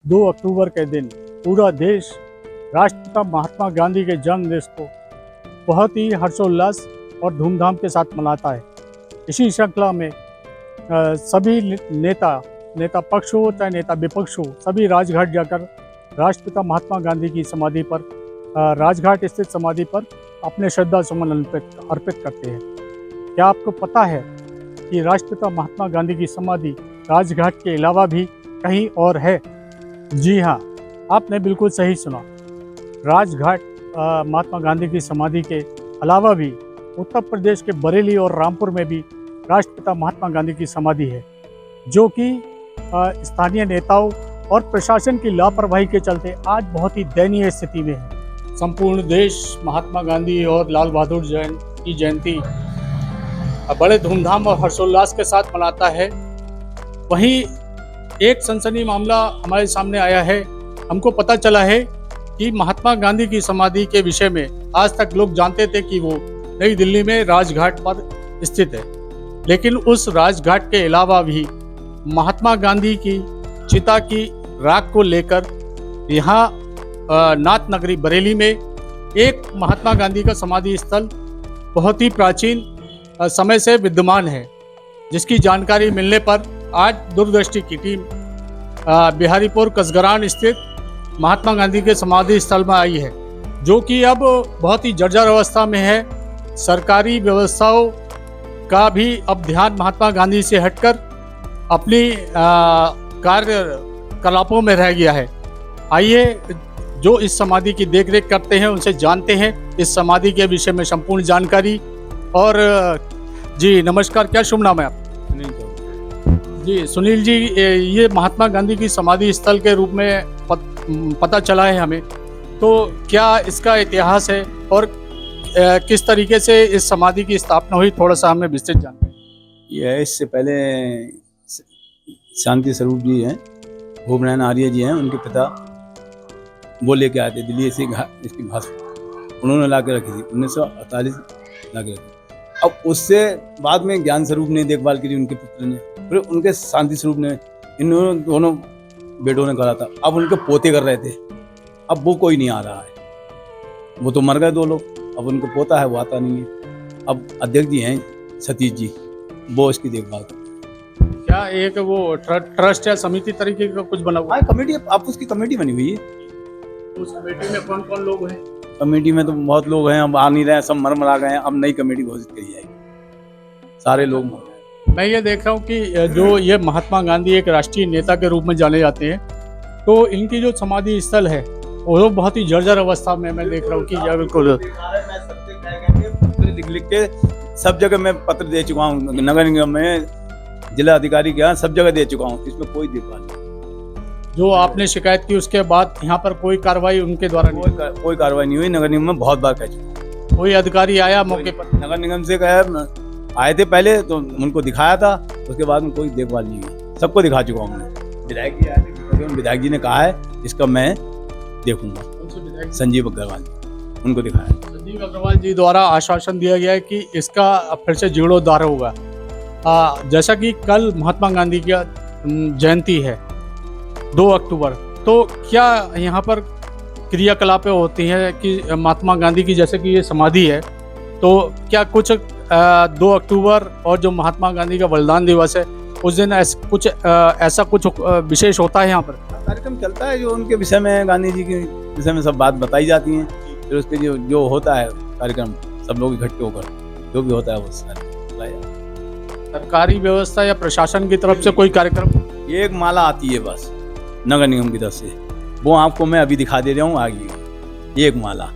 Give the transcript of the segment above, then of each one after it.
2 अक्टूबर के दिन पूरा देश राष्ट्रपिता महात्मा गांधी के जन्म दिवस को बहुत ही हर्षोल्लास और धूमधाम के साथ मनाता है। इसी श्रृंखला में सभी नेता पक्ष हो चाहे नेता विपक्ष हो, सभी राजघाट जाकर राष्ट्रपिता महात्मा गांधी की समाधि पर, राजघाट स्थित समाधि पर अपने श्रद्धा सुमन अर्पित करते हैं। क्या आपको पता है कि राष्ट्रपिता महात्मा गांधी की समाधि राजघाट के अलावा भी कहीं और है? जी हाँ, आपने बिल्कुल सही सुना। राजघाट महात्मा गांधी की समाधि के अलावा भी उत्तर प्रदेश के बरेली और रामपुर में भी राष्ट्रपिता महात्मा गांधी की समाधि है, जो कि स्थानीय नेताओं और प्रशासन की लापरवाही के चलते आज बहुत ही दयनीय स्थिति में है। संपूर्ण देश महात्मा गांधी और लाल बहादुर की जयंती बड़े धूमधाम और हर्षोल्लास के साथ मनाता है। वहीं एक सनसनी मामला हमारे सामने आया है। हमको पता चला है कि महात्मा गांधी की समाधि के विषय में आज तक लोग जानते थे कि वो नई दिल्ली में राजघाट पर स्थित है, लेकिन उस राजघाट के अलावा भी महात्मा गांधी की चिता की राख को लेकर यहाँ नाथ नगरी बरेली में एक महात्मा गांधी का समाधि स्थल बहुत ही प्राचीन समय से विद्यमान है, जिसकी जानकारी मिलने पर आज दूरदृष्टि की टीम बिहारीपुर कसगरान स्थित महात्मा गांधी के समाधि स्थल में आई है, जो कि अब बहुत ही जर्जर अवस्था में है। सरकारी व्यवस्थाओं का भी अब ध्यान महात्मा गांधी से हटकर अपनी कार्यकलापों में रह गया है। आइए जो इस समाधि की देखरेख करते हैं उनसे जानते हैं इस समाधि के विषय में संपूर्ण जानकारी। और जी नमस्कार, क्या शुभ नाम है आप? जी सुनील जी, ये महात्मा गांधी की समाधि स्थल के रूप में पता चला है हमें, तो क्या इसका इतिहास है और किस तरीके से इस समाधि की स्थापना हुई, थोड़ा सा हमें विस्तृत जानते हैं। यह इससे पहले शांति स्वरूप जी हैं, भूमनारायण आर्य जी हैं, उनके पिता वो लेके आए थे दिल्ली से इसकी भाषा उन्होंने ला के रखी थी 1948 ला के रखी। अब उससे बाद में ज्ञान स्वरूप ने देखभाल की उनके पुत्र ने, फिर उनके शांति स्वरूप ने, इन दोनों बेटों ने करा था। अब उनके पोते कर रहे थे, अब वो कोई नहीं आ रहा है, वो तो मर गए 2 लोग, अब उनका पोता है वो आता नहीं है। अब अध्यक्ष जी हैं सतीश जी, वो इसकी देखभाल करते हैं। क्या एक वो ट्रस्ट या समिति तरीके का कुछ बना हुआ है? कमेटी, अब उसकी कमेटी बनी हुई है। उस कमेटी में कौन कौन लोग हैं? कमेटी में तो बहुत लोग हैं, अब आ नहीं रहे हैं, सब मर गए हैं। अब नई कमेटी घोषित करी जाएगी, सारे लोग मर गए। मैं ये देख रहा हूँ कि जो ये महात्मा गांधी एक राष्ट्रीय नेता के रूप में जाने जाते हैं, तो इनकी जो समाधि स्थल है वो बहुत ही जर्जर अवस्था में मैं देख रहा हूँ कि बिल्कुल लिख के सब जगह मैं पत्र दे चुका हूँ, नगर निगम में, जिला अधिकारी के यहाँ सब जगह दे चुका हूँ, इसमें कोई देखभाल नहीं। जो आपने शिकायत की उसके बाद यहाँ पर कोई कार्रवाई उनके द्वारा नहीं? कोई कार्रवाई नहीं हुई। नगर निगम में बहुत बार कह चुका। कोई अधिकारी आया मौके पर? नगर निगम से कहा आए थे पहले, तो उनको दिखाया था, उसके बाद में कोई देखभाल नहीं हुई। सबको दिखा चुका हूँ मैं। विधायक जी आए थे, विधायक जी ने कहा है इसका मैं देखूंगा। संजीव अग्रवाल जी, उनको दिखाया। संजीव अग्रवाल जी द्वारा आश्वासन दिया गया है कि इसका फिर से जीर्णोद्धार होगा। जैसा कि कल महात्मा गांधी की जयंती है 2 अक्टूबर, तो क्या यहाँ पर क्रियाकलापें होती हैं कि महात्मा गांधी की, जैसे कि ये समाधि है, तो क्या कुछ 2 अक्टूबर और जो महात्मा गांधी का बलिदान दिवस है उस दिन ऐसा कुछ विशेष होता है? यहाँ पर कार्यक्रम चलता है जो उनके विषय में, गांधी जी के विषय में सब बात बताई जाती हैं, फिर उसके जो होता है कार्यक्रम, सब लोग इकट्ठे होकर जो भी होता है वो सरकारी व्यवस्था या प्रशासन की तरफ से कोई कार्यक्रम? एक माला आती है बस नगर निगम की तरफ से, वो आपको मैं अभी दिखा दे रहा हूँ आगे। एक माला,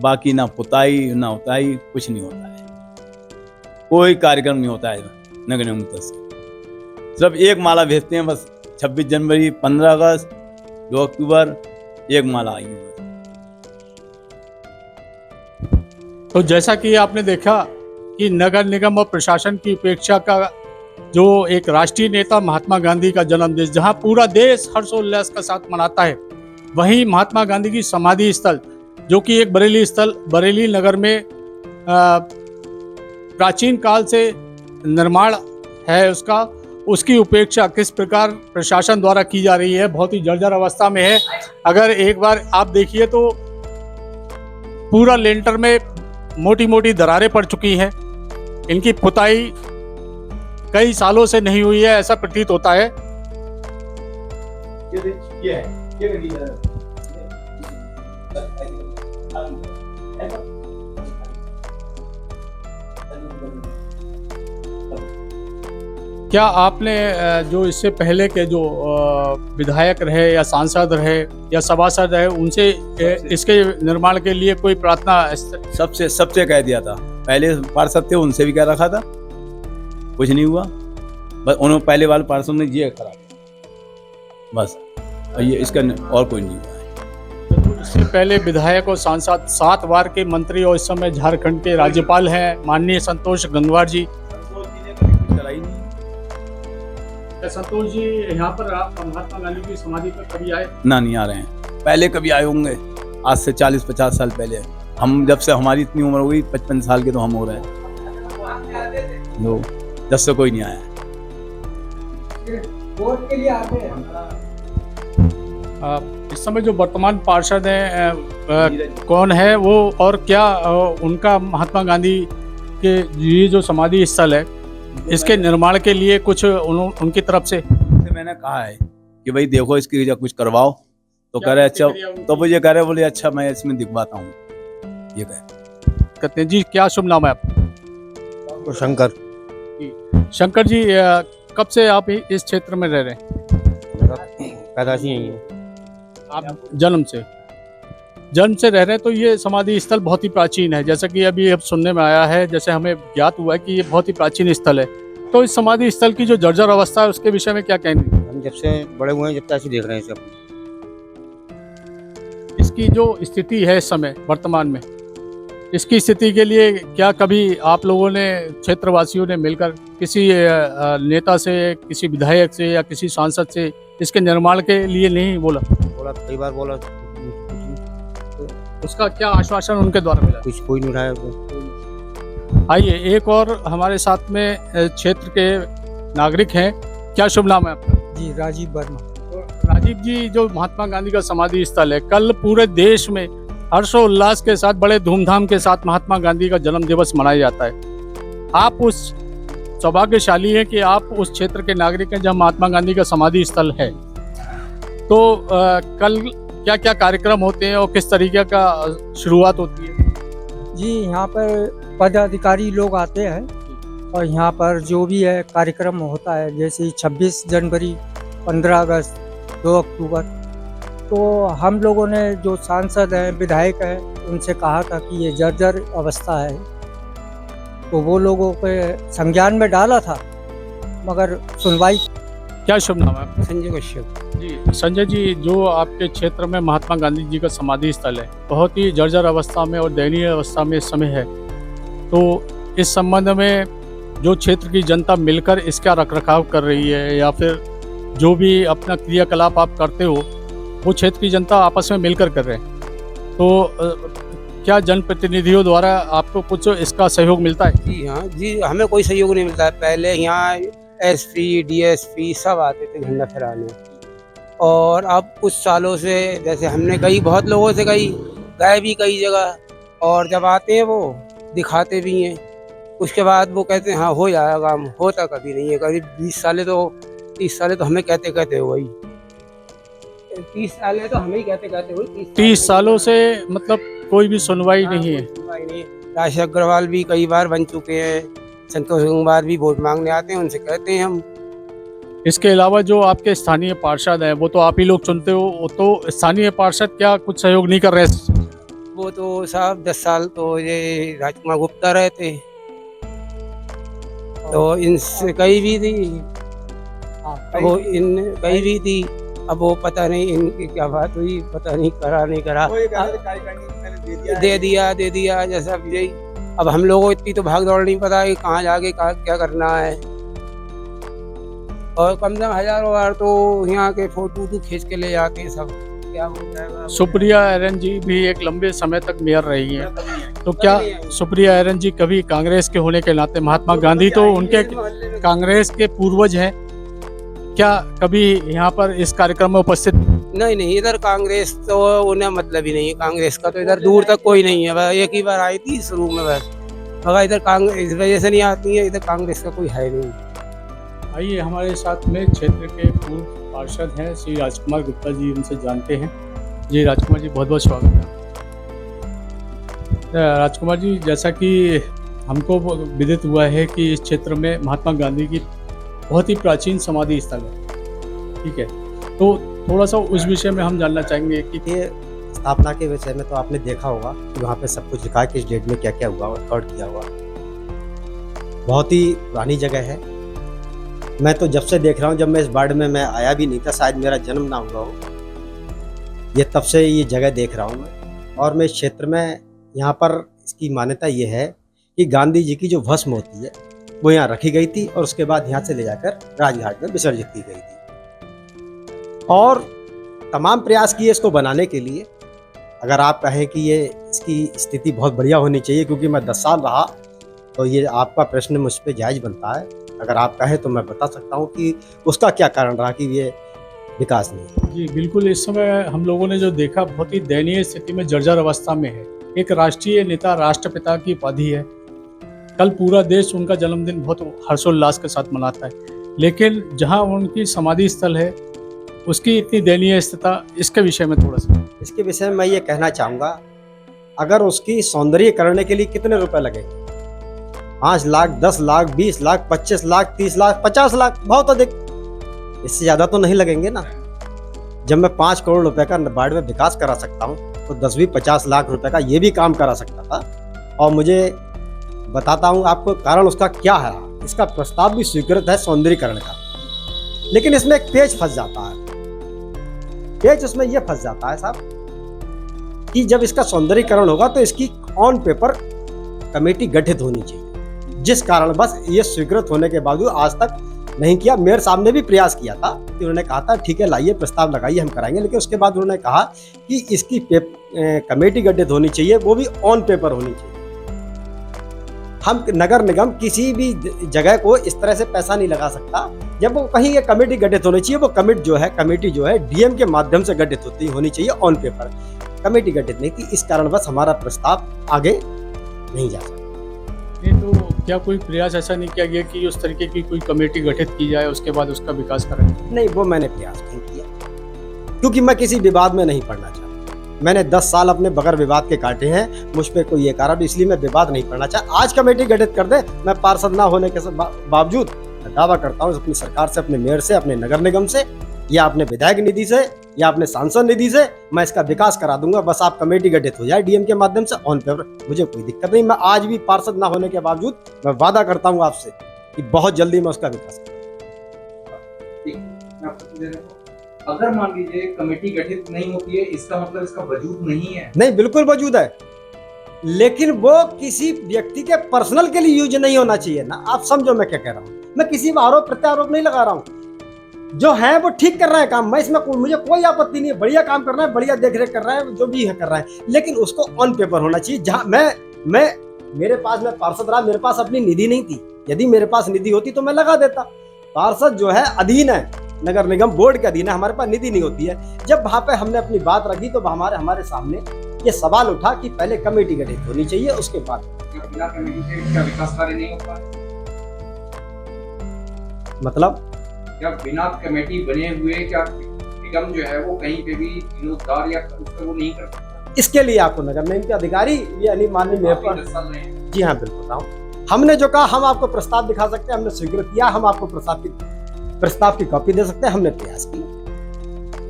बाकी ना पुताई ना उताई, कुछ नहीं होता है, कोई कार्यक्रम नहीं होता है नगर निगम की तरफ से। सिर्फ एक माला भेजते हैं बस, 26 जनवरी, 15 अगस्त, 2 अक्टूबर, एक माला आई है। तो जैसा कि आपने देखा कि नगर निगम और प्रशासन की उपेक्षा का जो एक राष्ट्रीय नेता महात्मा गांधी का जन्मदिन जहां पूरा देश हर्षोल्लास के साथ मनाता है, वहीं महात्मा गांधी की समाधि स्थल जो कि एक बरेली नगर में प्राचीन काल से निर्माण है उसका, उसकी उपेक्षा किस प्रकार प्रशासन द्वारा की जा रही है, बहुत ही जर्जर अवस्था में है। अगर एक बार आप देखिए तो पूरा लेंटर में मोटी मोटी दरारें पड़ चुकी हैं। इनकी पुताई कई सालों से नहीं हुई है, ऐसा प्रतीत होता है। क्या आपने जो इससे पहले के जो विधायक रहे या सांसद रहे या सभासद रहे उनसे इसके निर्माण के लिए कोई प्रार्थना? सबसे कह दिया था, पहले पार्षद थे उनसे भी कह रखा था, कुछ नहीं हुआ। बस उन्होंने पहले वाले पार्षद ने ये करा बस, और ये इसका और कोई नहीं हुआ। इससे पहले विधायक और सांसद 7 बार के मंत्री और इस समय झारखंड के राज्यपाल हैं माननीय संतोष गंगवार जी। संतोष जी यहाँ पर आप महात्मा गांधी की समाधि पर कभी आए? ना, नहीं आ रहे हैं। पहले कभी आए होंगे, आज से 40-50 साल पहले। हम जब से हमारी इतनी उम्र हो गई 55 साल के तो हम हो रहे हैं, तो जब से कोई नहीं आया। वोट के लिए आते हैं। इस समय जो वर्तमान पार्षद हैं कौन है वो, और क्या उनका महात्मा गांधी के ये जो समाधि स्थल है इसके निर्माण के लिए कुछ उनकी तरफ से मैंने कहा है कि भाई देखो इसकी कुछ करवाओ, तो कह रहे अच्छा, तो मुझे कह रहे बोले अच्छा मैं इसमें दिखवाता हूँ, ये कहते हैं। जी क्या शुभ नाम है आपका? शंकर। शंकर जी, कब से आप इस क्षेत्र में रह रहे हैं? पैदाशी यही है। आप जन्म से रह रहे हैं, तो ये समाधि स्थल बहुत ही प्राचीन है, जैसा कि अभी अब सुनने में आया है, जैसे हमें ज्ञात हुआ है कि ये बहुत ही प्राचीन स्थल है। तो इस समाधि स्थल की जो जर्जर अवस्था है उसके विषय में क्या कहेंगे? हम जब से बड़े हुए हैं जब तक देख रहे हैं सब। इसकी जो स्थिति है इस समय वर्तमान में, इसकी स्थिति के लिए क्या कभी आप लोगों ने, क्षेत्रवासियों ने मिलकर किसी नेता से, किसी विधायक से या किसी सांसद से इसके निर्माण के लिए नहीं बोला? कई बार बोला, उसका क्या आश्वासन उनके द्वारा मिला? कुछ कोई नहीं उठाया। आइए, एक और हमारे साथ में क्षेत्र के नागरिक हैं। क्या शुभ नाम है आपका? जी, राजीव वर्मा। तो राजीव जी, जो महात्मा गांधी का समाधि स्थल है, कल पूरे देश में हर्षोल्लास के साथ, बड़े धूमधाम के साथ महात्मा गांधी का जन्म दिवस मनाया जाता है। आप उस सौभाग्यशाली हैं कि आप उस क्षेत्र के नागरिक हैं जहाँ महात्मा गांधी का समाधि स्थल है। तो कल क्या क्या कार्यक्रम होते हैं और किस तरीके का शुरुआत होती है? जी, यहाँ पर पदाधिकारी लोग आते हैं और यहाँ पर जो भी है कार्यक्रम होता है, जैसे 26 जनवरी, 15 अगस्त, 2 अक्टूबर, तो हम लोगों ने जो सांसद हैं, विधायक हैं, उनसे कहा था कि ये जर्जर अवस्था है, तो वो लोगों के संज्ञान में डाला था, मगर सुनवाई। क्या शुभ नाम है आपका? संजय कश्यप जी। संजय जी, जो आपके क्षेत्र में महात्मा गांधी जी का समाधि स्थल है बहुत ही जर्जर अवस्था में और दयनीय अवस्था में इस समय है, तो इस संबंध में जो क्षेत्र की जनता मिलकर इसका रखरखाव कर रही है या फिर जो भी अपना क्रियाकलाप आप करते हो वो क्षेत्र की जनता आपस में मिलकर कर रहे हैं, तो क्या जनप्रतिनिधियों द्वारा आपको कुछ इसका सहयोग मिलता है? जी हाँ जी, हमें कोई सहयोग नहीं मिलता है। पहले यहाँ एसपी, डीएसपी सब आते थे झंडा फहराने, और अब कुछ सालों से, जैसे हमने बहुत लोगों से गए भी कई जगह, और जब आते हैं वो दिखाते भी हैं, उसके बाद वो कहते हैं हाँ हो जाएगा, काम होता कभी नहीं है। करीब 30 साल तो हमें कहते हुए, 30 साल तो हमें ही कहते हुए 30 सालों से मतलब कोई भी सुनवाई नहीं है। राज अग्रवाल भी कई बार बन चुके हैं, संतोष गंगवार भी वोट मांगने आते हैं, उनसे कहते हैं हम। इसके अलावा जो आपके स्थानीय पार्षद हैं वो तो आप ही लोग चुनते हो, तो स्थानीय पार्षद क्या कुछ सहयोग नहीं कर रहे? वो तो साहब 10 साल तो ये राजकुमार गुप्ता रहे थे, तो इनसे कही भी थी, अब वो पता नहीं इनकी क्या बात हुई, पता नहीं करा नहीं करा, दे दिया जैसा यही। अब हम लोगों को इतनी तो भाग दौड़ नहीं पता है कहाँ जाके क्या करना है, और कम से कम हजारों बार तो यहाँ के फोटो खींच के ले जाते हैं सब, क्या हो जाएगा। सुप्रिया एरन जी भी एक लंबे समय तक मेयर रही हैं, तो क्या सुप्रिया एरन जी कभी कांग्रेस के होने के नाते, महात्मा गांधी तो उनके कांग्रेस के पूर्वज हैं, क्या कभी यहाँ पर इस कार्यक्रम में उपस्थित? नहीं नहीं, इधर कांग्रेस तो उन्हें मतलब ही नहीं है। कांग्रेस का तो इधर दूर तक कोई नहीं है। बस एक ही बार आई थी शुरू में बस, मगर इधर कांग्रेस इस वजह से नहीं आती है, इधर कांग्रेस का कोई है नहीं। आइए हमारे साथ में क्षेत्र के पूर्व पार्षद हैं श्री राजकुमार गुप्ता जी, उनसे जानते हैं। जी राजकुमार जी, बहुत बहुत स्वागत है। राजकुमार जी, जैसा कि हमको विदित हुआ है कि इस क्षेत्र में महात्मा गांधी की बहुत ही प्राचीन समाधि स्थल है, ठीक है, तो थोड़ा सा उस विषय में हम जानना चाहेंगे कि ये स्थापना के विषय में तो आपने देखा होगा कि वहाँ पे सब कुछ लिखा है, किस डेट में क्या क्या हुआ, रिकॉर्ड किया हुआ। बहुत ही पुरानी जगह है। मैं तो जब से देख रहा हूँ, जब मैं इस वार्ड में मैं आया भी नहीं था, शायद मेरा जन्म ना हुआ हो, ये तब से ये जगह देख रहा हूँ मैं। और मैं इस क्षेत्र में, यहाँ पर इसकी मान्यता ये है कि गांधी जी की जो भस्म होती है वो यहाँ रखी गई थी और उसके बाद यहाँ से ले जाकर राजघाट में विसर्जित की गई थी। और तमाम प्रयास किए इसको बनाने के लिए। अगर आप कहें कि ये इसकी स्थिति बहुत बढ़िया होनी चाहिए, क्योंकि मैं 10 साल रहा, तो ये आपका प्रश्न मुझ पर जायज़ बनता है। अगर आप कहें तो मैं बता सकता हूँ कि उसका क्या कारण रहा कि ये विकास नहीं। जी बिल्कुल, इस समय हम लोगों ने जो देखा, बहुत ही दयनीय स्थिति में, जर्जर अवस्था में है। एक राष्ट्रीय नेता, राष्ट्रपिता की उपाधि है। कल पूरा देश उनका जन्मदिन बहुत हर्षोल्लास के साथ मनाता है, लेकिन जहां उनकी समाधि स्थल है उसकी इतनी दयनीय स्थिति, इसके विषय में थोड़ा सा। इसके विषय में मैं ये कहना चाहूँगा, अगर उसकी सौंदर्यीकरण के लिए कितने रुपए लगेंगे? 5 लाख, 10 लाख, 20 लाख, 25 लाख, 30 लाख, 50 लाख, बहुत अधिक, इससे ज़्यादा तो नहीं लगेंगे ना। जब मैं 5 करोड़ रुपए का वार्ड में विकास करा सकता हूँ, तो 10-50 लाख रुपए का ये भी काम करा सकता था। और मुझे बताता हूँ आपको कारण उसका क्या है। इसका प्रस्ताव भी स्वीकृत है सौंदर्यीकरण का, लेकिन इसमें एक पेच फंस जाता है। पेच उसमें यह फंस जाता है साहब कि जब इसका सौंदर्यीकरण होगा तो इसकी ऑन पेपर कमेटी गठित होनी चाहिए, जिस कारण बस ये स्वीकृत होने के बावजूद आज तक नहीं किया। मेयर साहब ने भी प्रयास किया था कि उन्होंने कहा था ठीक है लाइए प्रस्ताव लगाइए, हम कराएंगे, लेकिन उसके बाद उन्होंने कहा कि इसकी कमेटी गठित होनी चाहिए, वो भी ऑन पेपर होनी चाहिए। हम नगर निगम किसी भी जगह को इस तरह से पैसा नहीं लगा सकता। जब वो कहीं ये कमेटी गठित होनी चाहिए, वो कमेटी जो है डीएम के माध्यम से गठित होनी चाहिए, ऑन पेपर। कमेटी गठित नहीं थी, इस कारण बस हमारा प्रस्ताव आगे नहीं जा सकता। नहीं तो क्या कोई प्रयास ऐसा नहीं किया गया कि उस तरीके की कोई कमेटी गठित की जाए, उसके बाद उसका विकास करें? नहीं, वो मैंने प्रयास नहीं किया, क्योंकि मैं किसी विवाद में नहीं पड़ना चाहता। मैंने 10 साल अपने बगैर विवाद के काटे हैं, मुझ पे कोई ये कारण, इसलिए मैं विवाद नहीं पड़ना चाहता। आज कमेटी गठित कर दे, मैं पार्षद ना होने के बावजूद मैं दावा करता हूँ अपनी सरकार से, अपने मेयर से, अपने नगर निगम से, या अपने विधायक निधि से, या अपने सांसद निधि से, मैं इसका विकास करा दूंगा। बस आप कमेटी गठित हो जाए डीएम के माध्यम से, ऑन पेपर, मुझे कोई दिक्कत नहीं। मैं आज भी पार्षद ना होने के बावजूद मैं वादा करता हूँ आपसे कि बहुत जल्दी मैं उसका विकास करूँगा। अगर मान लीजिए कमेटी गठित नहीं होती है, इसका मतलब इसका वजूद नहीं है? नहीं, बिल्कुल वजूद है, लेकिन वो किसी व्यक्ति के पर्सनल के लिए यूज नहीं होना चाहिए ना। आप समझो मैं क्या कह रहा हूँ। मैं किसी पर आरोप प्रत्यारोप नहीं लगा रहा हूँ। जो है वो ठीक कर रहा है काम, मैं इसमें मुझे कोई आपत्ति नहीं है। बढ़िया काम कर रहा है, बढ़िया देखरेख कर रहा है, जो भी है कर रहा है, लेकिन उसको ऑन पेपर होना चाहिए। जहाँ मेरे पास, मैं पार्षद रहा, मेरे पास अपनी निधि नहीं थी। यदि मेरे पास निधि होती तो मैं लगा देता। पार्षद जो है अधीन है, नगर निगम बोर्ड के अधीन है, हमारे पास निधि नहीं होती है। जब वहां पे हमने अपनी बात रखी तो हमारे सामने ये सवाल उठा कि पहले कमेटी गठित होनी चाहिए, उसके बाद। बिना कमेटी के क्या विकास कार्य नहीं होता है? मतलब क्या बिना कमेटी बने हुए क्या निगम जो है वो कहीं पे भी जीर्णोद्धार या उसका वो नहीं कर सकता? इसके लिए आपको नगर निगम के अधिकारी यानी माननीय मेयर पर, जी हाँ बिल्कुल बताऊँ, हमने जो कहा हम आपको प्रस्ताव दिखा सकते हैं, हमने स्वीकृत किया, हम आपको प्रस्ताव की कॉपी दे सकते हैं, हमने प्रयास किया।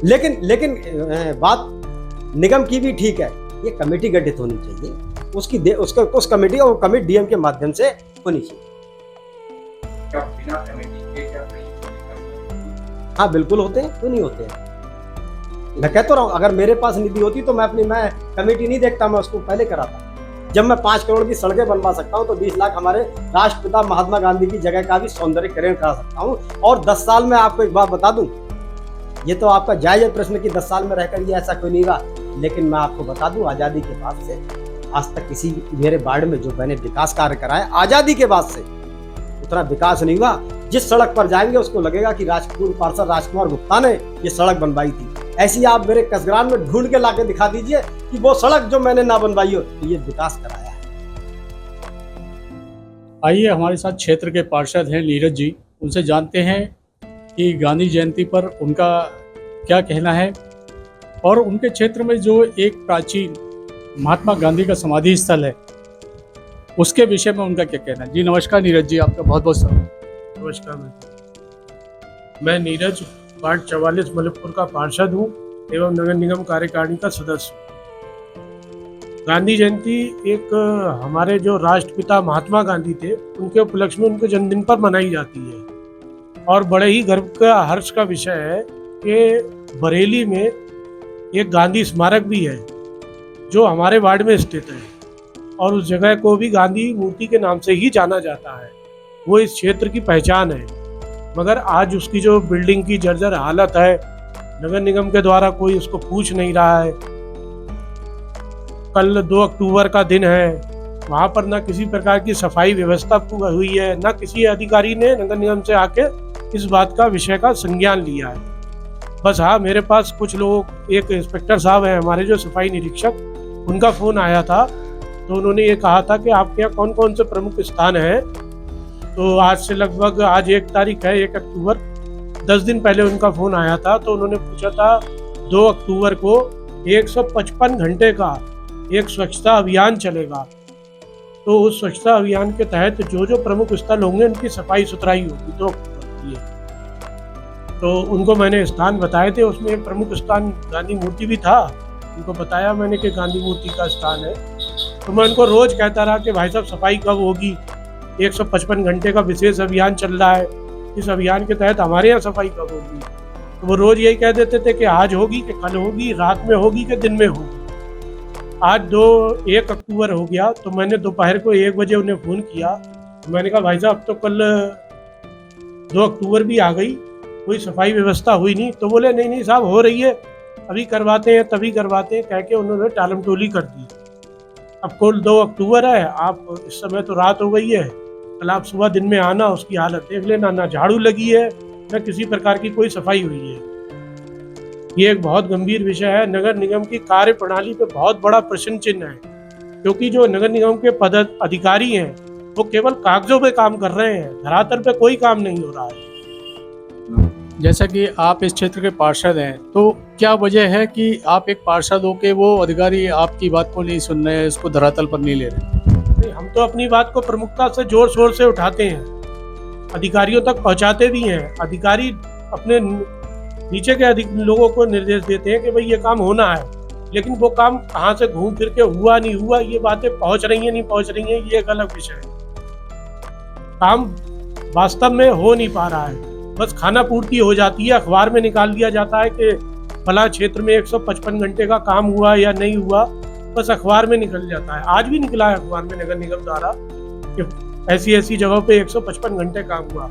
लेकिन बात निगम की भी ठीक है, ये कमेटी गठित होनी चाहिए, उस कमेटी और कमेटी डीएम के माध्यम से होनी चाहिए। क्या बिना कमेटी के क्या नहीं? हाँ बिल्कुल होते हैं, क्यों नहीं होते हैं। मैं कहता रहा हूँ, अगर मेरे पास निधि होती तो मैं कमेटी नहीं देखता, मैं उसको पहले कराता। जब मैं 5 करोड़ की सड़कें बनवा सकता हूँ तो 20 लाख हमारे राष्ट्रपिता महात्मा गांधी की जगह का भी सौंदर्यीकरण करा सकता हूँ। और 10 साल में आपको एक बात बता दूं, ये तो आपका जायज प्रश्न कि 10 साल में रहकर ये ऐसा कोई नहीं रहा, लेकिन मैं आपको बता दूं आज़ादी के बाद से आज तक किसी मेरे वार्ड में जो मैंने विकास कार्य कराए, आज़ादी के बाद से उतना विकास नहीं हुआ जिस सड़क पर जाएंगे उसको लगेगा कि पूर्व पार्षद राजकुमार गुप्ता ने ये सड़क बनवाई थी। ऐसी आप मेरे कसग्राम में ढूंढ के लाके दिखा दीजिए कि वो सड़क जो मैंने ना बनवाई हो, तो ये विकास कराया है। आइए हमारे साथ क्षेत्र के पार्षद हैं नीरज जी, उनसे जानते हैं कि गांधी जयंती पर उनका क्या कहना है और उनके क्षेत्र में जो एक प्राचीन महात्मा गांधी का समाधि स्थल है उसके विषय में उनका क्या कहना है। जी नमस्कार नीरज जी, आपका बहुत बहुत स्वागत। नमस्कार, मैं नीरज वार्ड 44 मलिकपुर का पार्षद हूँ एवं नगर निगम कार्यकारिणी का सदस्य हूँ। गांधी जयंती एक हमारे जो राष्ट्रपिता महात्मा गांधी थे उनके उपलक्ष्य में उनके जन्मदिन पर मनाई जाती है और बड़े ही गर्व का हर्ष का विषय है कि बरेली में एक गांधी स्मारक भी है जो हमारे वार्ड में स्थित है और उस जगह को भी गांधी मूर्ति के नाम से ही जाना जाता है। वो इस क्षेत्र की पहचान है, मगर आज उसकी जो बिल्डिंग की जर्जर हालत है, नगर निगम के द्वारा कोई उसको पूछ नहीं रहा है। कल 2 अक्टूबर का दिन है, वहाँ पर ना किसी प्रकार की सफाई व्यवस्था हुई है, ना किसी अधिकारी ने नगर निगम से आके इस बात का विषय का संज्ञान लिया है। बस हाँ, मेरे पास कुछ लोग, एक इंस्पेक्टर साहब हैं हमारे जो सफाई निरीक्षक, उनका फ़ोन आया था तो उन्होंने ये कहा था कि आपके यहाँ कौन कौन से प्रमुख स्थान हैं। तो आज से लगभग, आज 1 तारीख है, 1 अक्टूबर, 10 दिन पहले उनका फ़ोन आया था तो उन्होंने पूछा था 2 अक्टूबर को 155 घंटे का एक स्वच्छता अभियान चलेगा। तो उस स्वच्छता अभियान के तहत जो जो प्रमुख स्थल होंगे उनकी सफाई सुथराई होगी 2 अक्टूबर के लिए। तो उनको मैंने स्थान बताए थे, उसमें एक प्रमुख स्थान गांधी मूर्ति भी था। उनको बताया मैंने कि गांधी मूर्ति का स्थान है। तो मैं उनको रोज़ कहता रहा कि भाई साहब सफाई कब होगी, 155 घंटे का विशेष अभियान चल रहा है, इस अभियान के तहत हमारे यहाँ सफाई कब होगी। तो वो रोज़ यही कह देते थे कि आज होगी, कि कल होगी, रात में होगी, कि दिन में होगी। आज 1 अक्टूबर हो गया तो मैंने दोपहर को 1 बजे उन्हें फ़ोन किया। तो मैंने कहा भाई साहब तो कल 2 अक्टूबर भी आ गई, कोई सफाई व्यवस्था हुई नहीं। तो बोले नहीं साहब हो रही है, अभी करवाते हैं, तभी करवाते हैं, कह के उन्होंने टालम टोली कर दी। अब कल 2 अक्टूबर है, आप इस समय तो रात हो गई है, कल आप सुबह दिन में आना, उसकी हालत देख लेना, ना झाड़ू लगी है न किसी प्रकार की कोई सफाई हुई है। ये एक बहुत गंभीर विषय है। नगर निगम की कार्य प्रणाली पे बहुत बड़ा प्रश्न चिन्ह है, क्योंकि जो नगर निगम के पद अधिकारी हैं वो केवल कागजों पे काम कर रहे हैं, धरातल पे कोई काम नहीं हो रहा है। जैसा कि आप इस क्षेत्र के पार्षद हैं, तो क्या वजह है कि आप एक पार्षद हो के वो अधिकारी आपकी बात को नहीं सुन रहे हैं, इसको धरातल पर नहीं ले रहे? हम तो अपनी बात को प्रमुखता से जोर शोर से उठाते हैं, अधिकारियों तक पहुंचाते भी हैं। अधिकारी अपने नीचे के लोगों को निर्देश देते हैं कि भाई ये काम होना है, लेकिन वो काम कहाँ से घूम फिर के हुआ नहीं हुआ, ये बातें पहुंच रही हैं नहीं पहुंच रही हैं, ये एक अलग विषय है। काम वास्तव में हो नहीं पा रहा है, बस खाना पूर्ति हो जाती है, अखबार में निकाल दिया जाता है कि फला क्षेत्र में 155 घंटे का काम हुआ या नहीं हुआ, बस अखबार में निकल जाता है। आज भी निकला है अखबार में नगर निगम द्वारा कि ऐसी ऐसी जगहों पे 155 घंटे काम हुआ।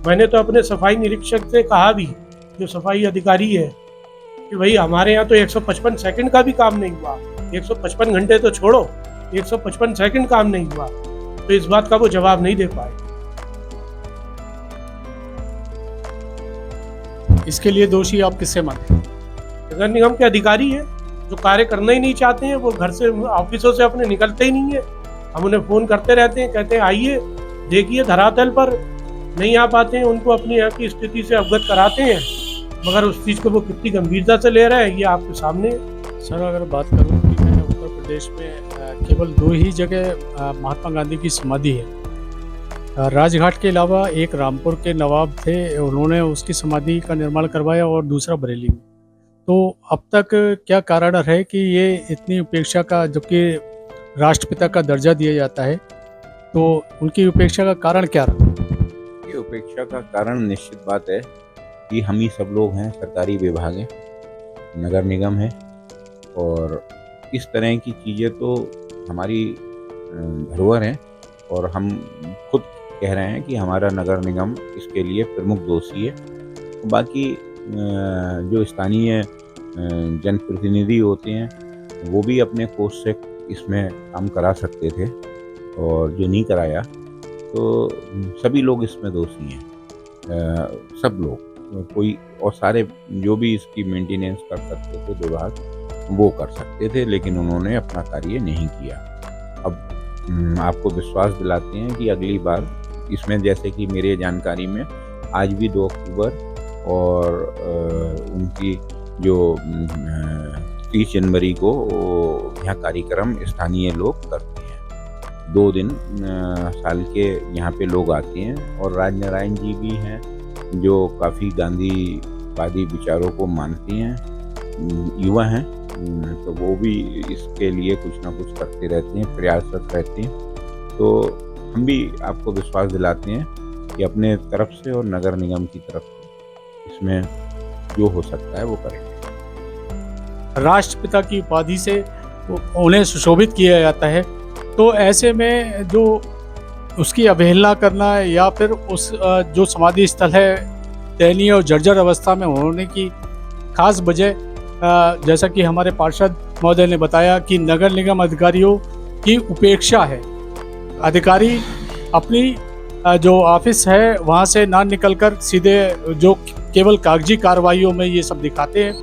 मैंने तो अपने सफाई निरीक्षक से कहा भी, जो सफाई अधिकारी है, कि भाई हमारे यहाँ तो 155 सेकंड का भी काम नहीं हुआ, 155 घंटे तो छोड़ो, 155 सेकंड काम नहीं हुआ। तो इस बात का वो जवाब नहीं दे पाए। इसके लिए दोषी आप किससे मानते हैं? नगर निगम के अधिकारी हैं जो कार्य करना ही नहीं चाहते हैं, वो घर से, ऑफिसों से अपने निकलते ही नहीं है। हम उन्हें फ़ोन करते रहते हैं, कहते हैं आइए देखिए, धरातल पर नहीं आ पाते हैं, उनको अपनी यहाँ की स्थिति से अवगत कराते हैं, मगर उस चीज़ को वो कितनी गंभीरता से ले रहे हैं ये आपके सामने। सर अगर बात करूँ कि मैंने उत्तर प्रदेश में केवल 2 ही जगह महात्मा गांधी की समाधि है। राजघाट के अलावा एक रामपुर के नवाब थे, उन्होंने उसकी समाधि का निर्माण करवाया, और दूसरा बरेली में। तो अब तक क्या कारण है कि ये इतनी उपेक्षा का, जबकि राष्ट्रपिता का दर्जा दिया जाता है, तो उनकी उपेक्षा का कारण क्या रहा? ये उपेक्षा का कारण निश्चित बात है कि हम ही सब लोग हैं, सरकारी विभाग हैं, नगर निगम है, और इस तरह की चीज़ें तो हमारी धरोहर हैं और हम खुद कह रहे हैं कि हमारा नगर निगम इसके लिए प्रमुख दोषी है। बाकी जो स्थानीय जनप्रतिनिधि होते हैं वो भी अपने कोष से इसमें काम करा सकते थे, और जो नहीं कराया, तो सभी लोग इसमें दोषी हैं। सब लोग कोई और सारे जो भी इसकी मेंटेनेंस कर सकते थे विभाग वो कर सकते थे, लेकिन उन्होंने अपना कार्य नहीं किया। अब आपको विश्वास दिलाते हैं कि अगली बार इसमें, जैसे कि मेरे जानकारी में आज भी 2 अक्टूबर और उनकी जो 30 जनवरी को यहाँ कार्यक्रम स्थानीय लोग करते हैं। 2 दिन साल के यहाँ पे लोग आते हैं और राजनारायण जी भी हैं जो काफ़ी गांधीवादी विचारों को मानते हैं, युवा हैं, तो वो भी इसके लिए कुछ ना कुछ करते रहते हैं, प्रयासरत रहते हैं। तो हम भी आपको विश्वास दिलाते हैं कि अपने तरफ से और नगर निगम की तरफ से इसमें जो हो सकता है वो करेंगे। राष्ट्रपिता की उपाधि से उन्हें सुशोभित किया जाता है, तो ऐसे में जो उसकी अवहेलना करना या फिर उस जो समाधि स्थल है दयनीय और जर्जर अवस्था में होने की खास वजह, जैसा कि हमारे पार्षद महोदय ने बताया कि नगर निगम अधिकारियों की उपेक्षा है। अधिकारी अपनी जो ऑफिस है वहाँ से ना निकलकर सीधे जो केवल कागजी कार्रवाइयों में ये सब दिखाते हैं।